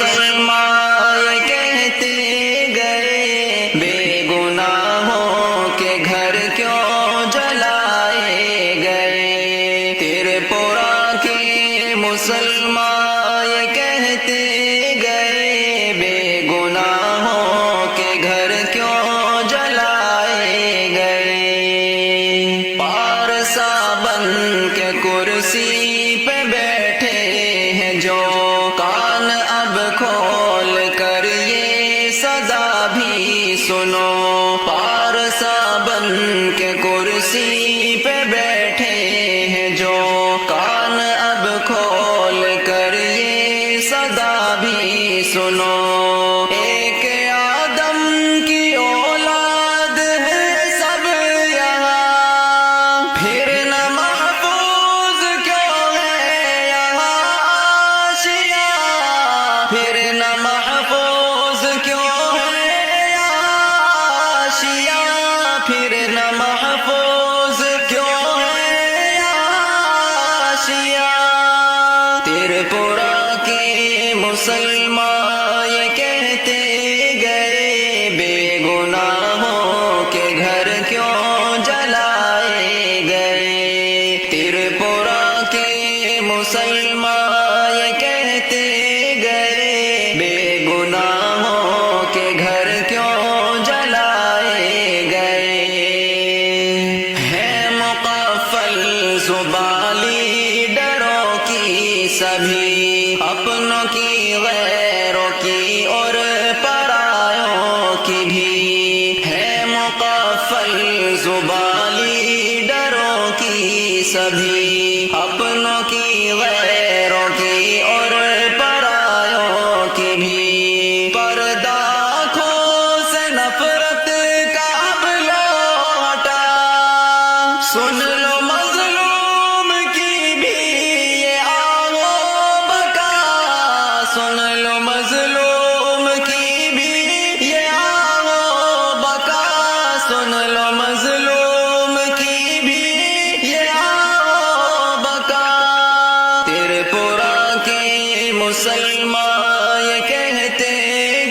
مسلمان یہ کہتے گئے بے گناہوں کے گھر کیوں جلائے گئے، تریپورہ کے مسلمان یہ کہتے گئے بے گناہوں کے گھر کیوں جلائے گئے، پارسا بن کے کرسی پہ بیٹھے ہیں جو، کان اب کھول کر یہ صدا بھی سنو، پارسا بن کے کرسی پہ بیٹھے ہیں جو، کان اب کھول کر یہ صدا بھی سنو، ایک آدم کی اولاد ہے سب یہاں، پھر نہ محفوظ کیوں ہے یہاں عاشیاں، پھر نہ محفوظ کیوں ہے یہاں عاشیاں، پھر نہ محفوظ کیوں ہے یہاں عاشیاں، تریپورہ کے مسلمان یہ کہتے گئے بے گناہوں کے گھر کیوں جلائے گئے، تریپورہ کے مسلمان یہ کہتے گئے بے گناہوں کے گھر کیوں جلائے گئے، ہے مقفل زبان لیڈروں کی سبھی، اپنوں کی غیروں کی اور پرایوں کی بھی، ہے مقفل زبان لیڈروں کی سبھی، اپنوں کی غیروں کی اور پرایوں کی بھی، پردہ آنکھوں سے نفرت کا اب لوٹا، سن لو مظلوم کی بھی یہ آہو بکا، سن لو مظلوم کی بھی یہ آہو بکا، سن لو مظلوم کی بھی یہ آہو بکا، تریپورہ کے مسلمان یہ کہتے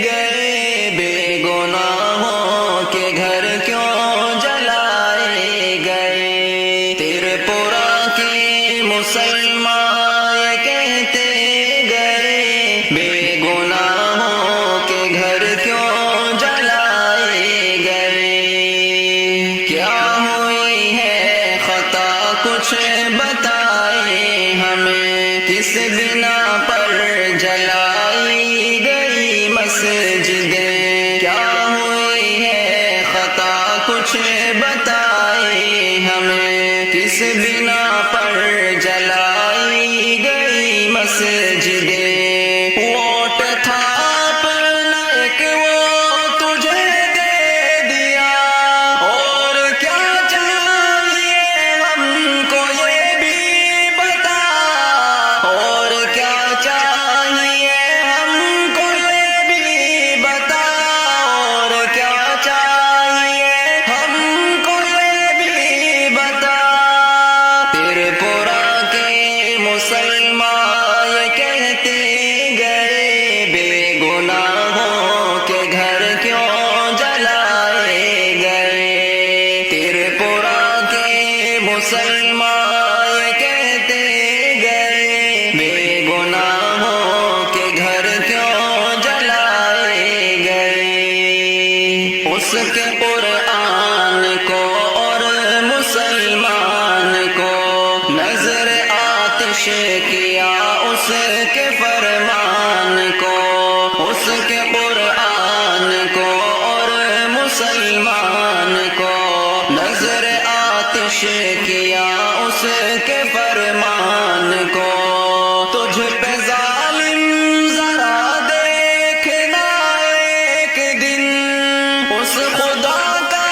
گئے بے گناہوں کے گھر کیوں جلائے گئے، تریپورہ کے مسلمان یہ کہتے گئے بے گناہوں کے گھر کیوں جلائے گئے، کیا ہوئی ہے خطا کچھ بتائے ہمیں، کس بنا پر جلائی گئی مسجدیں، کیا ہوئی ہے خطا کچھ بتائے ہمیں، کس بنا پر جلائی گئی مسجدیں، ووٹ تھا اپنا ایک وہ تجھے دے دیا، اور کیا چاہیے ہم کو یہ بھی بتا، اور کیا چاہیے ہم کو یہ بھی بتا، اور کیا چاہیے ہم کو یہ بھی بتا، تریپورہ کے مسلمان یہ کہتے گئے بے گناہوں کے گھر کیوں جلائے گئے، تریپورہ کے مسلمان یہ کہتے گئے بے گناہوں کے گھر کیوں جلائے گئے، اس کے قرآن کو اور مسلمان کو نظر آتش کیا، اس کے فرمان کو، اس کے قرآن کو اور مسلمان کو نظر آتش کیا، اس کے فرمان کو، تجھ پہ ظالم ذرا دیکھنا ایک دن، اس خدا کا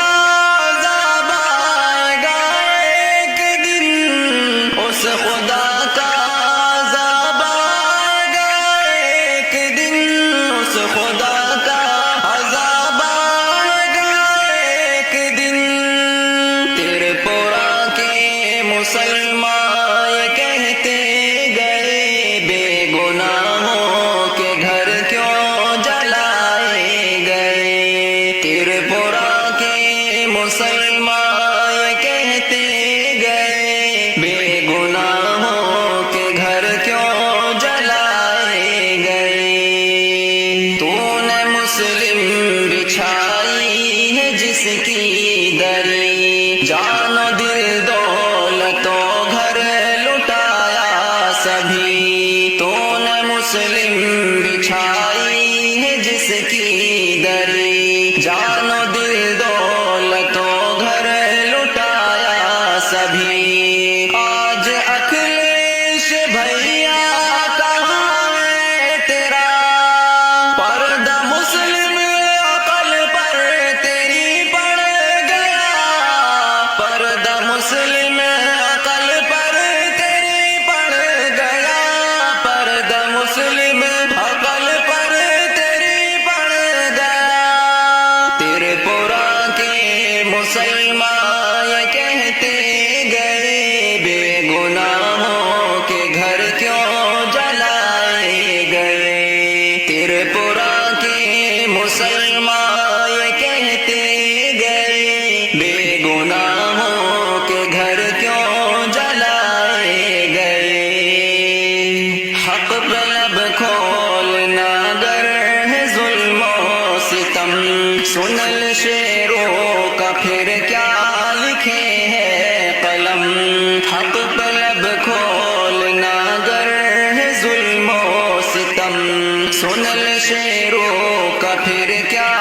عذاب آئے گا ایک دن، اس خدا کا عذاب آئے گا ایک دن، اس خدا کا عذاب آئے گا ایک دن، تریپورہ کے مسلم بچھائی ہے جس کی دری، جان و دل دولت و گھر لٹایا سبھی، آج اکھلیش بھیا کہاں ہے تیرا، پردہ مسلم عقل پر تیری پڑ گیا، پردہ مسلم عقل پر تیری پڑ گیا، پردہ مسلم عقل پر تیری پڑ گیا، تیرے پورا کے مسلمان یہ کہتے گئے، بے گناہوں کے گھر کیوں جلائے گئے، تیرے پورا کے مسلمان یہ کہتے گئے، بے گناہوں کے گھر کیوں جلائے گئے، حق پہ لب کھولنا گر ہے ظلم و ستم، سنل شیروں کا پھر کیا لکھے ہے قلم، حق پہ لب کھولنا گر ہے ظلم و ستم، سنل شیروں کا پھر کیا